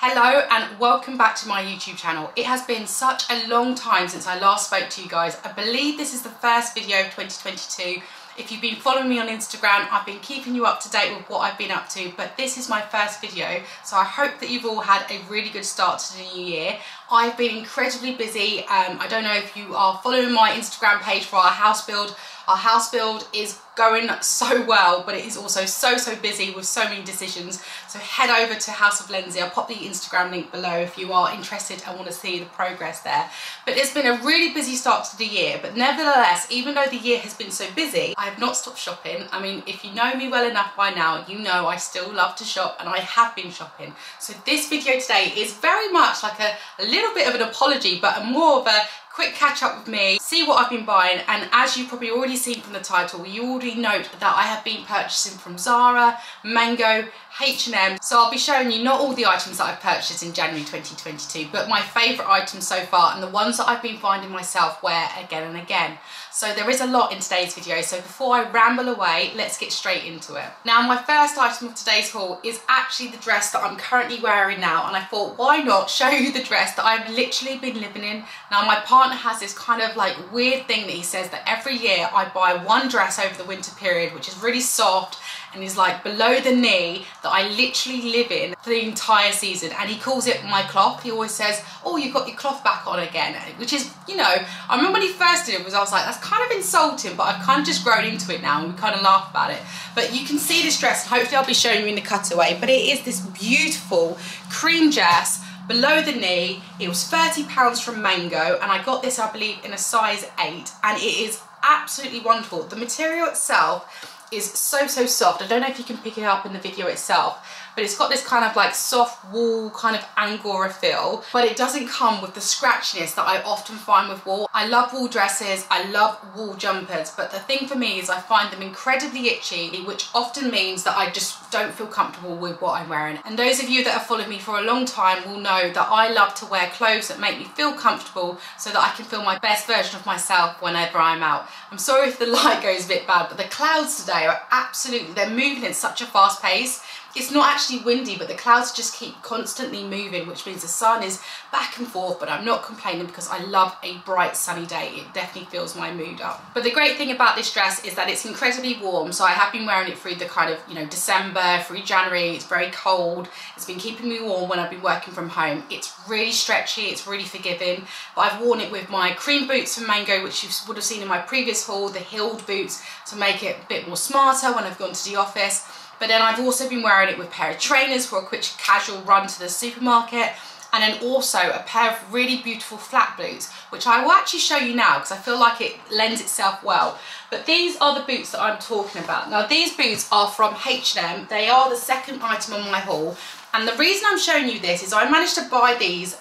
Hello and welcome back to my YouTube channel. It has been such a long time since I last spoke to you guys. I believe this is the first video of 2022. If you've been following me on Instagram, I've been keeping you up to date with what I've been up to, but this is my first video, so I hope that you've all had a really good start to the new year. I've been incredibly busy. I don't know if you are following my Instagram page for our house build. Our house build is going so well, but it is also so busy with so many decisions. So head over to House of Lenzie. I'll pop the Instagram link below if you are interested and want to see the progress there. But it's been a really busy start to the year, but nevertheless, even though the year has been so busy, I have not stopped shopping. I mean, if you know me well enough by now, you know I still love to shop and I have been shopping. So this video today is very much like a little bit of an apology, but more of a quick catch up with me, see what I've been buying, and as you've probably already seen from the title, you already note that I have been purchasing from Zara, Mango, H&M. So I'll be showing you not all the items that I've purchased in January 2022, but my favourite items so far and the ones that I've been finding myself wear again and again. So there is a lot in today's video, so before I ramble away, let's get straight into it. Now my first item of today's haul is actually the dress that I'm currently wearing now, and I thought why not show you the dress that I've literally been living in. Now my partner has this kind of like weird thing that he says that every year I buy one dress over the winter period which is really soft and is like below the knee that I literally live in for the entire season, and he calls it my cloth. He always says, oh, you've got your cloth back on again, which is, you know, I remember when he first did it, I was like, that's kind of insulting, but I've kind of just grown into it now and we kind of laugh about it. But you can see this dress, and hopefully I'll be showing you in the cutaway, but it is this beautiful cream dress below the knee. It was £30 from Mango, and I got this, I believe, in a size 8, and it is absolutely wonderful. The material itself is so soft. I don't know if you can pick it up in the video itself, but it's got this kind of like soft wool kind of angora feel, but it doesn't come with the scratchiness that I often find with wool. I love wool dresses, I love wool jumpers, but the thing for me is I find them incredibly itchy, which often means that I just don't feel comfortable with what I'm wearing. And those of you that have followed me for a long time will know that I love to wear clothes that make me feel comfortable so that I can feel my best version of myself whenever I'm out. I'm sorry if the light goes a bit bad, but the clouds today are absolutely, they're moving at such a fast pace. It's not actually windy, but the clouds just keep constantly moving, which means the sun is back and forth, but I'm not complaining because I love a bright sunny day. It definitely fills my mood up. But the great thing about this dress is that it's incredibly warm, so I have been wearing it through the kind of, you know, December, through January. It's very cold. It's been keeping me warm when I've been working from home. It's really stretchy, it's really forgiving, but I've worn it with my cream boots from Mango, which you would have seen in my previous haul, the heeled boots, to make it a bit more smarter when I've gone to the office. But then I've also been wearing it with a pair of trainers for a quick casual run to the supermarket, and then also a pair of really beautiful flat boots, which I will actually show you now because I feel like it lends itself well. But these are the boots that I'm talking about. Now these boots are from H&M. They are the second item on my haul. And the reason I'm showing you this is I managed to buy these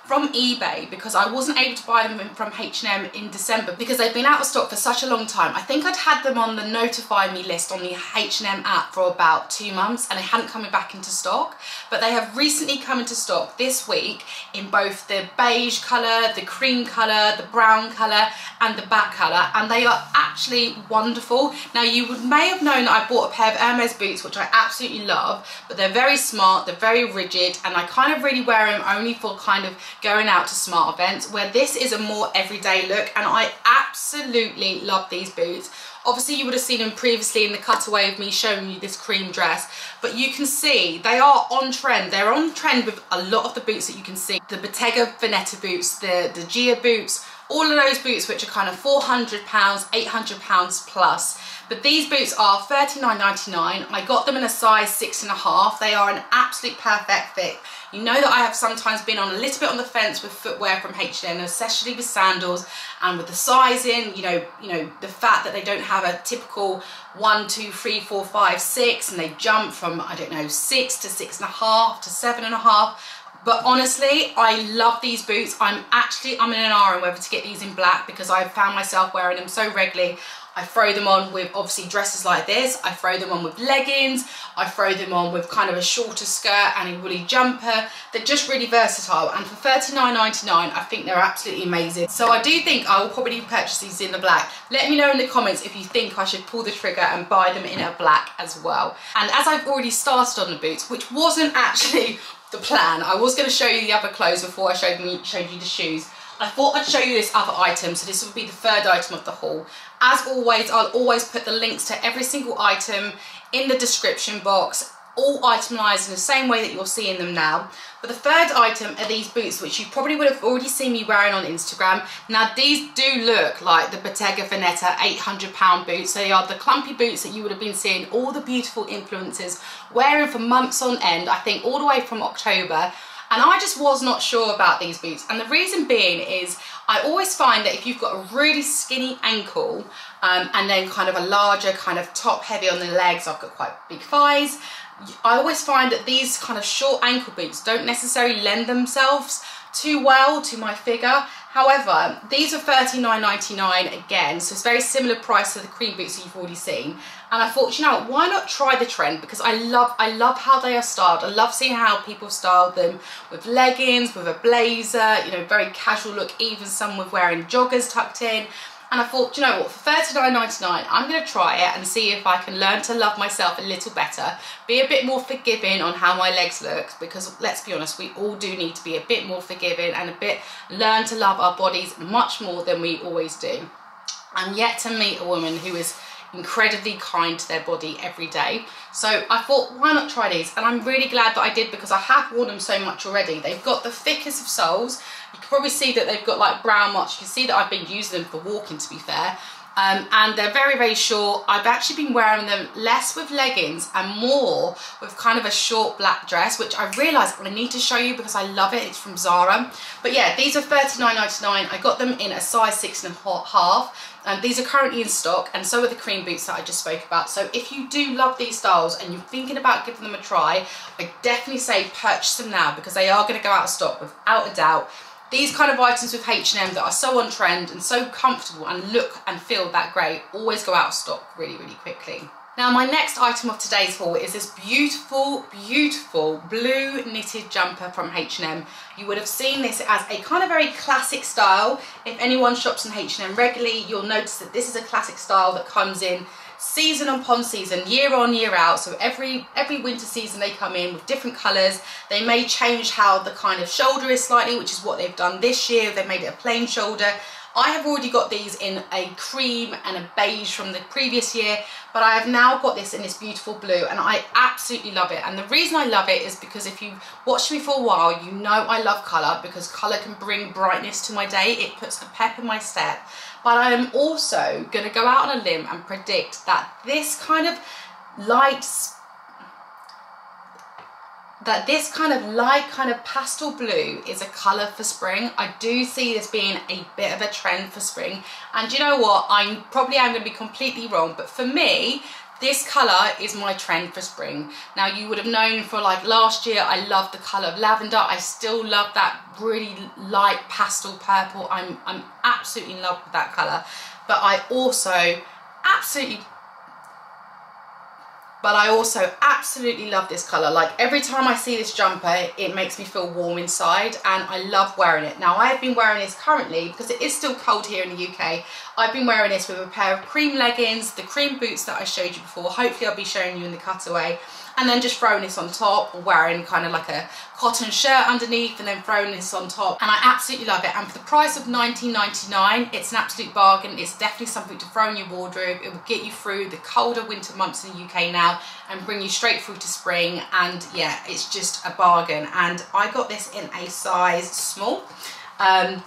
from eBay because I wasn't able to buy them from H&M in December because they've been out of stock for such a long time. I think I'd had them on the notify me list on the H&M app for about 2 months and they hadn't come back into stock. But they have recently come into stock this week in both the beige colour, the cream colour, the brown colour and the black colour, and they are actually wonderful. Now you may have known that I bought a pair of Hermes boots which I absolutely love, but they're very smart, they're very rigid, and I kind of really wear them only for kind of going out to smart events, where this is a more everyday look, and I absolutely love these boots. Obviously you would have seen them previously in the cutaway of me showing you this cream dress, but you can see they are on trend. They're on trend with a lot of the boots that you can see. The Bottega Veneta boots, the Gia boots, all of those boots which are kind of £400, £800 plus. But these boots are $39.99. I got them in a size 6.5. They are an absolute perfect fit. You know that I have sometimes been on a little bit on the fence with footwear from H&M, especially with sandals and with the sizing, you know, the fact that they don't have a typical 1, 2, 3, 4, 5, 6, and they jump from, I don't know, 6 to 6.5 to 7.5. But honestly, I love these boots. I'm in an R on whether to get these in black because I've found myself wearing them so regularly. I throw them on with obviously dresses like this, I throw them on with leggings, I throw them on with kind of a shorter skirt and a woolly jumper. They're just really versatile, and for $39.99 I think they're absolutely amazing. So I do think I will probably purchase these in the black. Let me know in the comments if you think I should pull the trigger and buy them in a black as well. And as I've already started on the boots, which wasn't actually the plan. I was going to show you the other clothes before I showed you the shoes. I thought I'd show you this other item, so this will be the third item of the haul. As always, I'll always put the links to every single item in the description box, all itemized in the same way that you're seeing them now. But the third item are these boots, which you probably would have already seen me wearing on Instagram. Now these do look like the Bottega Veneta £800 boots. They are the clumpy boots that you would have been seeing all the beautiful influencers wearing for months on end, I think all the way from October. And I just was not sure about these boots. And the reason being is I always find that if you've got a really skinny ankle and then kind of a larger kind of top heavy on the legs, I've got quite big thighs, I always find that these kind of short ankle boots don't necessarily lend themselves too well to my figure. However, these are $39.99 again, so it's very similar price to the cream boots that you've already seen. And I thought, you know what, why not try the trend? Because I love how they are styled. I love seeing how people styled them with leggings, with a blazer, you know, very casual look, even some with wearing joggers tucked in. And I thought, you know what, for $39.99, I'm going to try it and see if I can learn to love myself a little better, be a bit more forgiving on how my legs look, because let's be honest, we all do need to be a bit more forgiving and learn to love our bodies much more than we always do. I'm yet to meet a woman who is incredibly kind to their body every day. So I thought, why not try these? And I'm really glad that I did, because I have worn them so much already. They've got the thickest of soles. You can probably see that they've got like brown marks. You can see that I've been using them for walking, to be fair. And they're very, very short. I've actually been wearing them less with leggings and more with kind of a short black dress, which I realised I need to show you because I love it. It's from Zara. But yeah, these are $39.99. I got them in a size 6.5. These are currently in stock, and so are the cream boots that I just spoke about. So if you do love these styles and you're thinking about giving them a try, I definitely say purchase them now, because they are going to go out of stock without a doubt. These kind of items with H&M that are so on trend and so comfortable and look and feel that great always go out of stock really, really quickly. Now my next item of today's haul is this beautiful, beautiful blue knitted jumper from H&M. You would have seen this as a kind of very classic style. If anyone shops in H&M regularly, you'll notice that this is a classic style that comes in season upon season, year on, year out. So every winter season they come in with different colours. They may change how the kind of shoulder is slightly, which is what they've done this year. They made it a plain shoulder. I have already got these in a cream and a beige from the previous year, but I have now got this in this beautiful blue, and I absolutely love it. And the reason I love it is because if you've watched me for a while, you know I love colour, because colour can bring brightness to my day. It puts a pep in my step. But I am also going to go out on a limb and predict that this kind of light pastel blue is a colour for spring. I do see this being a bit of a trend for spring. And you know what? I probably am going to be completely wrong, but for me, this colour is my trend for spring. Now you would have known for like last year, I loved the colour of lavender. I still love that really light pastel purple. I'm absolutely in love with that colour. But I also absolutely love this colour. Like every time I see this jumper, it makes me feel warm inside, and I love wearing it. Now I have been wearing this currently, because it is still cold here in the UK, I've been wearing this with a pair of cream leggings, the cream boots that I showed you before. Hopefully I'll be showing you in the cutaway. And then just throwing this on top, or wearing kind of like a cotton shirt underneath and then throwing this on top. And I absolutely love it. And for the price of $19.99, it's an absolute bargain. It's definitely something to throw in your wardrobe. It will get you through the colder winter months in the UK now and bring you straight through to spring. And yeah, it's just a bargain. And I got this in a size small. And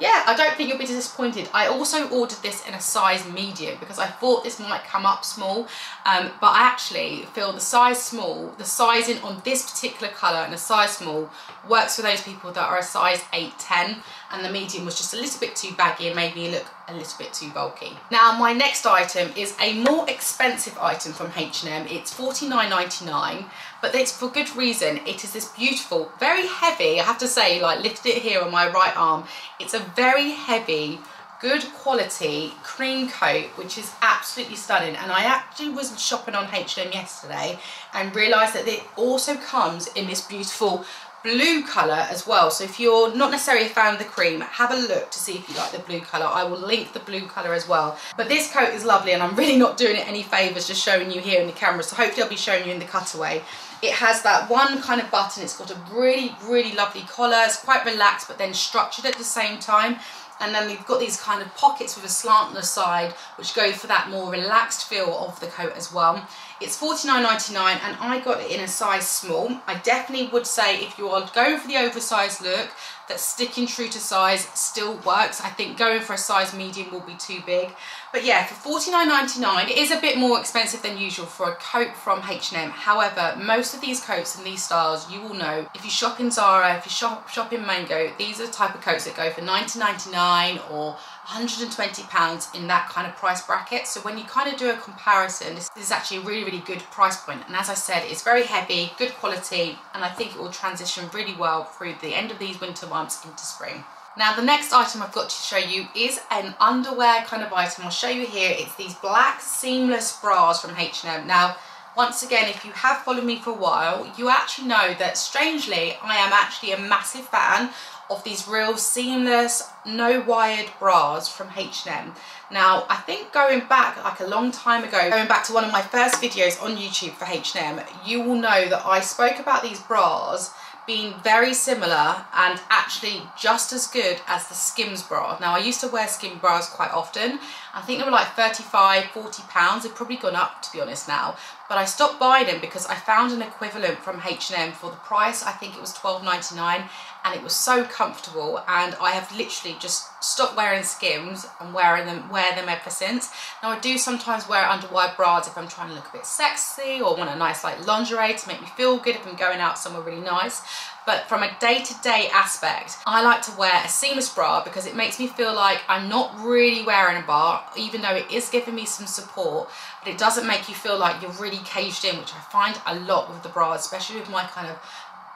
yeah, I don't think you'll be disappointed. I also ordered this in a size medium because I thought this might come up small, but I actually feel the size small, the sizing on this particular colour and a size small works for those people that are a size 8, 10, and the medium was just a little bit too baggy and made me look a little bit too bulky. Now my next item is a more expensive item from H&M. It's $49.99, but it's for good reason. It is this beautiful, very heavy, I have to say, like lifted it here on my right arm. It's a very heavy, good quality cream coat, which is absolutely stunning. And I actually was shopping on H&M yesterday and realised that it also comes in this beautiful blue colour as well. So if you're not necessarily a fan of the cream, have a look to see if you like the blue colour. I will link the blue colour as well. But this coat is lovely, and I'm really not doing it any favours just showing you here in the camera, so hopefully I'll be showing you in the cutaway. It has that one kind of button. It's got a really, really lovely collar. It's quite relaxed but then structured at the same time. And then we've got these kind of pockets with a slant on the side, which go for that more relaxed feel of the coat as well. It's $49.99 and I got it in a size small. I definitely would say if you are going for the oversized look, that sticking true to size still works. I think going for a size medium will be too big. But yeah, for $49.99, it is a bit more expensive than usual for a coat from H&M. However, most of these coats and these styles, you will know, if you shop in Zara, if you shop in Mango, these are the type of coats that go for $19.99 or £120 in that kind of price bracket. So when you kind of do a comparison, this is actually a really, really good price point. And as I said, it's very heavy, good quality, and I think it will transition really well through the end of these winter months into spring. Now the next item I've got to show you is an underwear kind of item. I'll show you here. It's these black seamless bras from H&M. Now, once again, if you have followed me for a while, you actually know that strangely, I am actually a massive fan of these real seamless, no wired bras from H&M. Now, I think going back like a long time ago, going back to one of my first videos on YouTube for H&M, you will know that I spoke about these bras being very similar and actually just as good as the Skims bra. Now, I used to wear Skims bras quite often. I think they were like 35, 40 pounds. They've probably gone up, to be honest, now. But I stopped buying them because I found an equivalent from H&M for the price. I think it was £12.99, and it was so comfortable, and I have literally just stopped wearing Skims and wear them ever since. Now, I do sometimes wear underwire bras if I'm trying to look a bit sexy or want a nice like lingerie to make me feel good if I'm going out somewhere really nice. But from a day-to-day aspect, I like to wear a seamless bra because it makes me feel like I'm not really wearing a bra, even though it is giving me some support, but it doesn't make you feel like you're really caged in, which I find a lot with the bras, especially with my kind of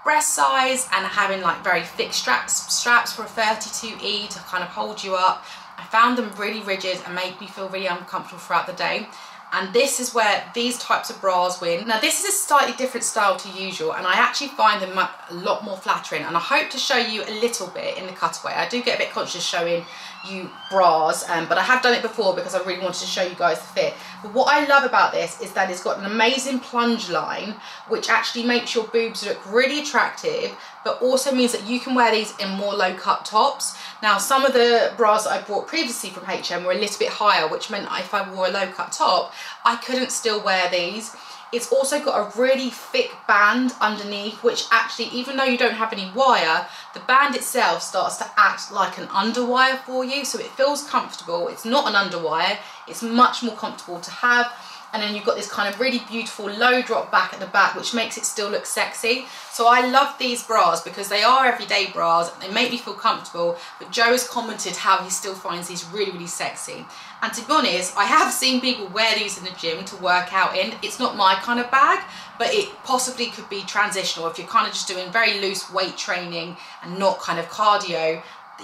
breast size and having like very thick straps for a 32E to kind of hold you up. I found them really rigid and made me feel really uncomfortable throughout the day. And this is where these types of bras win. Now, this is a slightly different style to usual, and I actually find them a lot more flattering, and I hope to show you a little bit in the cutaway. I do get a bit conscious showing you bras, but I have done it before because I really wanted to show you guys the fit. But what I love about this is that it's got an amazing plunge line, which actually makes your boobs look really attractive, but also means that you can wear these in more low cut tops. Now, some of the bras that I bought previously from H&M were a little bit higher, which meant if I wore a low cut top, I couldn't still wear these. It's also got a really thick band underneath, which actually, even though you don't have any wire, the band itself starts to act like an underwire for you, so it feels comfortable. It's not an underwire, it's much more comfortable to have. And then you've got this kind of really beautiful low drop back at the back, which makes it still look sexy. So I love these bras because they are everyday bras, they make me feel comfortable, but Joe has commented how he still finds these really, really sexy. And to be honest, I have seen people wear these in the gym to work out in. It's not my kind of bag, but it possibly could be transitional if you're kind of just doing very loose weight training and not kind of cardio.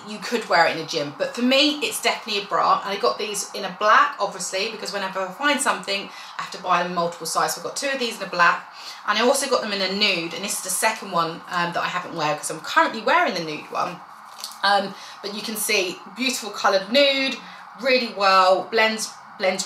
You could wear it in a gym, but for me it's definitely a bra. And I got these in a black, obviously, because whenever I find something I have to buy them multiple sizes. So I've got two of these in a black, and I also got them in a nude, and this is the second one that I haven't worn because I'm currently wearing the nude one. But you can see beautiful coloured nude, really well, blends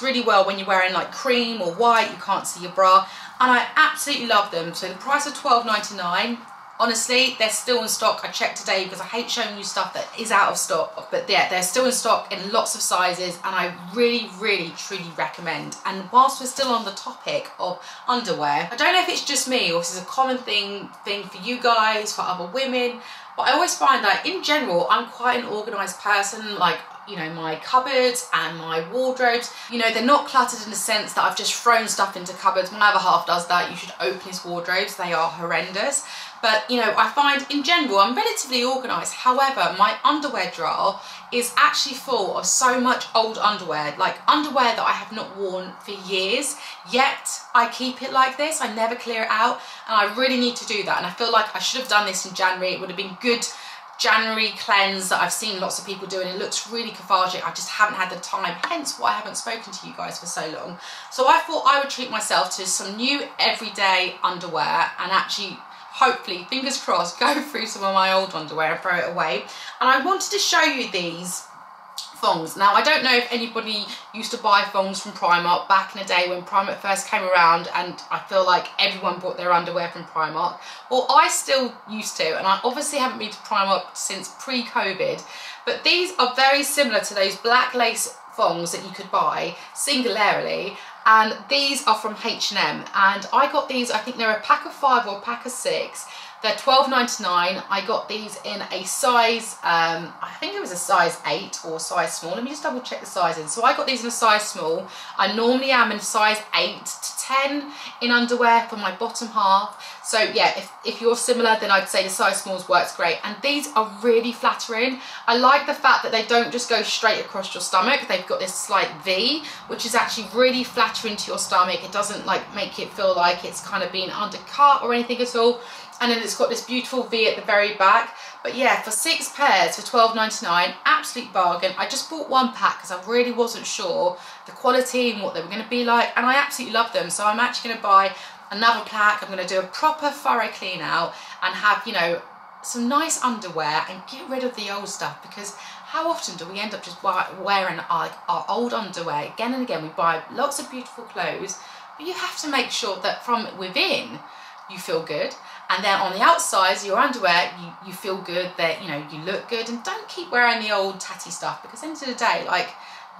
really well when you're wearing like cream or white, you can't see your bra, and I absolutely love them. So the price of £12.99. Honestly, they're still in stock. I checked today because I hate showing you stuff that is out of stock. But yeah, they're still in stock in lots of sizes, and I really, really, truly recommend. And whilst we're still on the topic of underwear, I don't know if it's just me or if this is a common thing for you guys, for other women, but I always find that in general, I'm quite an organised person. Like, you know, my cupboards and my wardrobes, you know, they're not cluttered in the sense that I've just thrown stuff into cupboards. My other half does that. You should open his wardrobes. They are horrendous. But, you know, I find in general I'm relatively organised. However, my underwear drawer is actually full of so much old underwear, like underwear that I have not worn for years, yet I keep it like this. I never clear it out, and I really need to do that. And I feel like I should have done this in January. It would have been good January cleanse that I've seen lots of people doing. It looks really cathartic. I just haven't had the time, hence why I haven't spoken to you guys for so long. So I thought I would treat myself to some new everyday underwear and actually hopefully, fingers crossed, go through some of my old underwear and throw it away. And I wanted to show you these thongs. Now, I don't know if anybody used to buy thongs from Primark back in the day when Primark first came around, and I feel like everyone bought their underwear from Primark. Well, I still used to, and I obviously haven't been to Primark since pre-COVID, but these are very similar to those black lace thongs that you could buy singularly, and these are from H&M, and I got these, I think they're a pack of 5 or a pack of 6. They're $12.99. I got these in a size, I think it was a size 8 or size small. Let me just double check the sizing. So I got these in a size small. I normally am in size 8 to 10 in underwear for my bottom half. So yeah, if you're similar, then I'd say the size smalls works great. And these are really flattering. I like the fact that they don't just go straight across your stomach. They've got this slight V, which is actually really flattering to your stomach. It doesn't like make it feel like it's kind of being undercut or anything at all. And then it's got this beautiful V at the very back. But yeah, for 6 pairs for $12.99, absolute bargain. I just bought 1 pack because I really wasn't sure the quality and what they were going to be like, and I absolutely love them. So I'm actually going to buy another pack. I'm going to do a proper thorough clean out and have, you know, some nice underwear and get rid of the old stuff, because how often do we end up just wearing our old underwear again and again? We buy lots of beautiful clothes, but you have to make sure that from within you feel good, and then on the outside your underwear you feel good, that you know you look good, and don't keep wearing the old tatty stuff, because at the end of the day, like,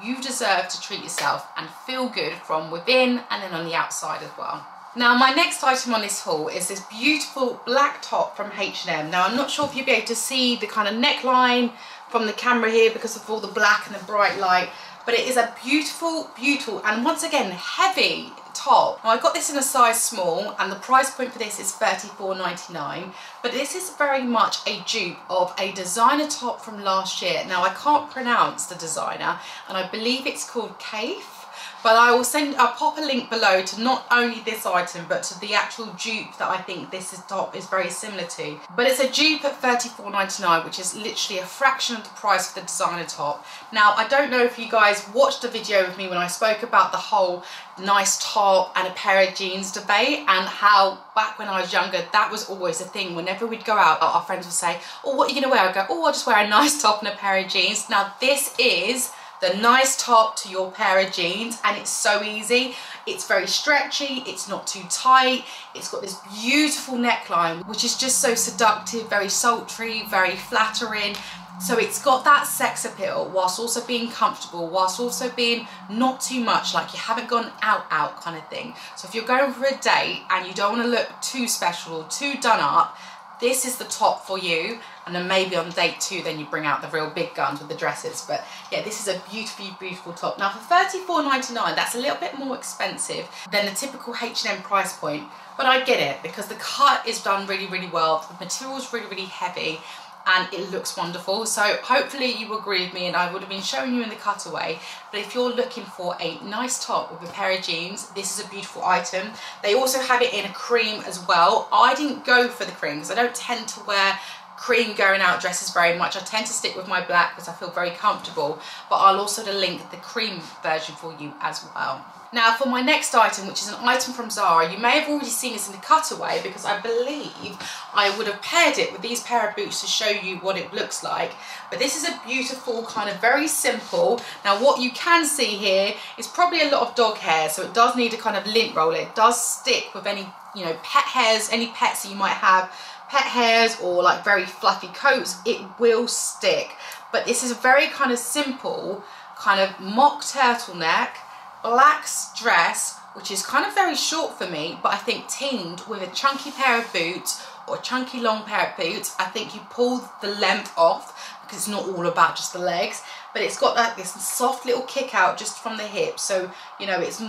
you deserve to treat yourself and feel good from within and then on the outside as well. Now, my next item on this haul is this beautiful black top from H&M. Now, I'm not sure if you'll be able to see the kind of neckline from the camera here because of all the black and the bright light, but it is a beautiful, beautiful, and once again, heavy top. Now, I got this in a size small, and the price point for this is $34.99, but this is very much a dupe of a designer top from last year. Now, I can't pronounce the designer, and I believe it's called Kaif. But I'll pop a link below to not only this item, but to the actual dupe that I think top is very similar to. But it's a dupe at $34.99, which is literally a fraction of the price of the designer top. Now, I don't know if you guys watched the video with me when I spoke about the whole nice top and a pair of jeans debate, and how back when I was younger, that was always a thing. Whenever we'd go out, our friends would say, oh, what are you gonna wear? I'd go, oh, I'll just wear a nice top and a pair of jeans. Now, this is the nice top to your pair of jeans, and it's so easy. It's very stretchy, it's not too tight, it's got this beautiful neckline which is just so seductive, very sultry, very flattering. So it's got that sex appeal whilst also being comfortable, whilst also being not too much like you haven't gone out kind of thing. So if you're going for a date and you don't want to look too special or too done up, this is the top for you. And then maybe on date 2, then you bring out the real big guns with the dresses. But yeah, this is a beautiful, beautiful top. Now, for $34.99, that's a little bit more expensive than the typical H&M price point, but I get it because the cut is done really, really well. The material is really, really heavy, and it looks wonderful. So hopefully you will agree with me, and I would have been showing you in the cutaway, but if you're looking for a nice top with a pair of jeans, this is a beautiful item. They also have it in a cream as well. I didn't go for the cream because I don't tend to wear cream going out dresses very much. I tend to stick with my black because I feel very comfortable, but I'll also link the cream version for you as well. Now, for my next item, which is an item from Zara, you may have already seen this in the cutaway because I believe I would have paired it with these pair of boots to show you what it looks like. But this is a beautiful, kind of very simple. Now, what you can see here is probably a lot of dog hair, so it does need a kind of lint roller. It does stick with any, you know, pet hairs, any pets that you might have, pet hairs or like very fluffy coats, it will stick. But this is a very kind of simple kind of mock turtleneck black dress, which is kind of very short for me, but I think teamed with a chunky pair of boots or a chunky long pair of boots, I think you pull the length off because it's not all about just the legs, but it's got like this soft little kick out just from the hips. So, you know, it's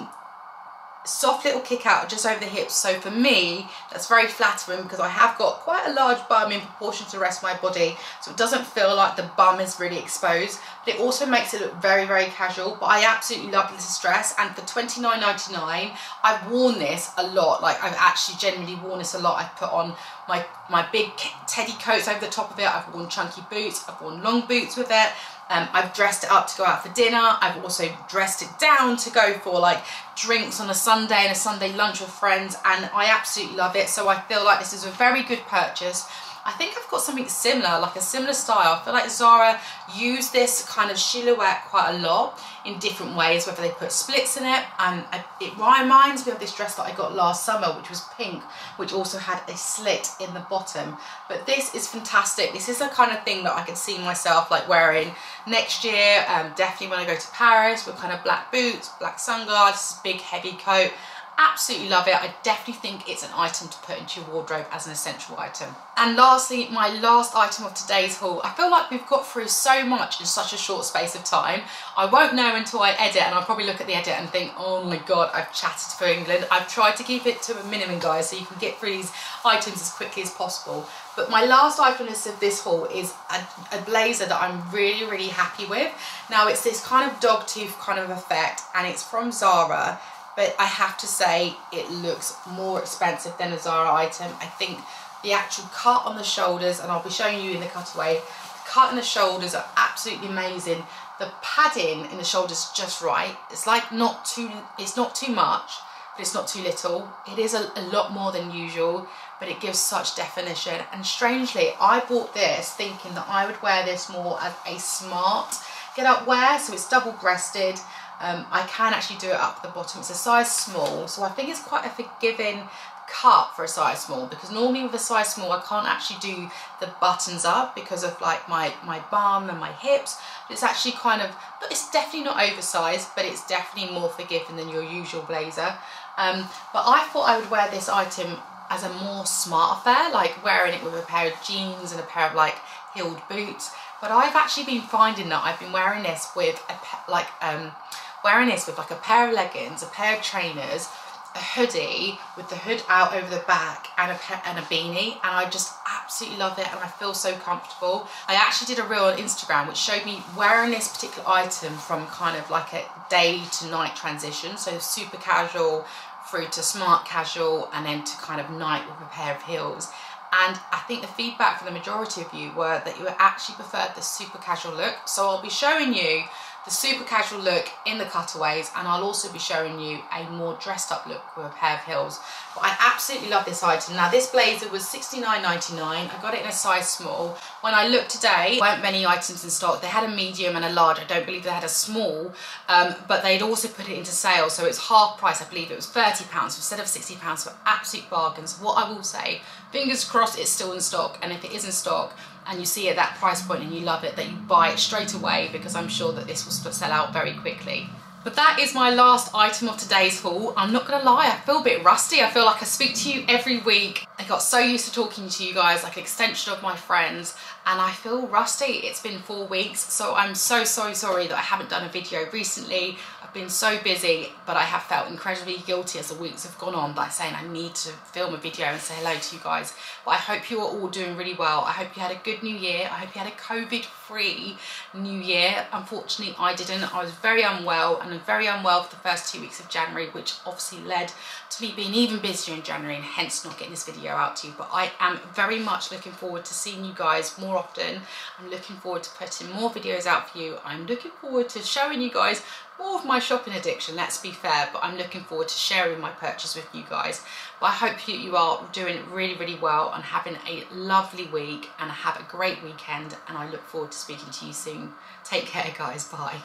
soft little kick out just over the hips. So for me, that's very flattering because I have got quite a large bum in proportion to the rest of my body, so it doesn't feel like the bum is really exposed, but it also makes it look very, very casual. But I absolutely love this dress, and for $29.99, I've worn this a lot. Like, I've actually genuinely worn this a lot. I've put on my big teddy coats over the top of it, I've worn chunky boots, I've worn long boots with it, I've dressed it up to go out for dinner. I've also dressed it down to go for like drinks on a Sunday and a Sunday lunch with friends, and I absolutely love it. So I feel like this is a very good purchase. I think I've got something similar, like a similar style. I feel like Zara use this kind of silhouette quite a lot in different ways, whether they put splits in it. It reminds me of this dress that I got last summer, which was pink, which also had a slit in the bottom. But this is fantastic. This is the kind of thing that I could see myself like wearing next year, definitely when I go to Paris, with kind of black boots, black sunglasses, big heavy coat. Absolutely love it. I definitely think it's an item to put into your wardrobe as an essential item. And lastly, my last item of today's haul. I feel like we've got through so much in such a short space of time. I won't know until I edit, and I'll probably look at the edit and think, oh my god, I've chatted for England. I've tried to keep it to a minimum, guys, so you can get through these items as quickly as possible. But my last item of this haul is a blazer that I'm really, really happy with. Now, it's this kind of dog tooth kind of effect, and it's from Zara. But I have to say, it looks more expensive than a Zara item. I think the actual cut on the shoulders, and I'll be showing you in the cutaway, the cut in the shoulders are absolutely amazing. The padding in the shoulders is just right. It's like it's not too much, but it's not too little. It is a lot more than usual, but it gives such definition. And strangely, I bought this thinking that I would wear this more as a smart get up wear, so it's double breasted. I can actually do it up the bottom. It's a size small, so I think it's quite a forgiving cut for a size small, because normally with a size small I can't actually do the buttons up because of like my bum and my hips. But it's actually kind of, it's definitely not oversized, but it's definitely more forgiving than your usual blazer. But I thought I would wear this item as a more smart affair, like wearing it with a pair of jeans and a pair of like heeled boots. But I've actually been finding that I've been wearing this with a pair of leggings, a pair of trainers, a hoodie with the hood out over the back, and a beanie, and I just absolutely love it, and I feel so comfortable. I actually did a reel on Instagram which showed me wearing this particular item from kind of like a day to night transition, so super casual through to smart casual, and then to kind of night with a pair of heels. And I think the feedback from the majority of you were that you actually preferred the super casual look. So I'll be showing you the super casual look in the cutaways, and I'll also be showing you a more dressed up look with a pair of heels. But I absolutely love this item. Now, this blazer was $69.99. I got it in a size small. When I looked today, there weren't many items in stock. They had a medium and a large. I don't believe they had a small, but they'd also put it into sale, so it's half price. I believe it was £30 instead of £60 for absolute bargains. What I will say, fingers crossed it's still in stock, and if it is in stock and you see it at that price point and you love it, that you buy it straight away, because I'm sure that this will sell out very quickly. But that is my last item of today's haul. I'm not gonna lie, I feel a bit rusty. I feel like I speak to you every week. I got so used to talking to you guys, like an extension of my friends, and I feel rusty. It's been 4 weeks, so I'm so sorry that I haven't done a video recently. I've been so busy, but I have felt incredibly guilty as the weeks have gone on by saying I need to film a video and say hello to you guys. But I hope you are all doing really well. I hope you had a good new year. I hope you had a COVID-free new year. Unfortunately, I didn't. I was very unwell, and very unwell for the first 2 weeks of January, which obviously led to me being even busier in January, and hence not getting this video out to you. But I am very much looking forward to seeing you guys more often. I'm looking forward to putting more videos out for you. I'm looking forward to showing you guys more of my shopping addiction, let's be fair, but I'm looking forward to sharing my purchase with you guys. But I hope you are doing really well and having a lovely week, and have a great weekend, and I look forward to speaking to you soon. Take care, guys. Bye.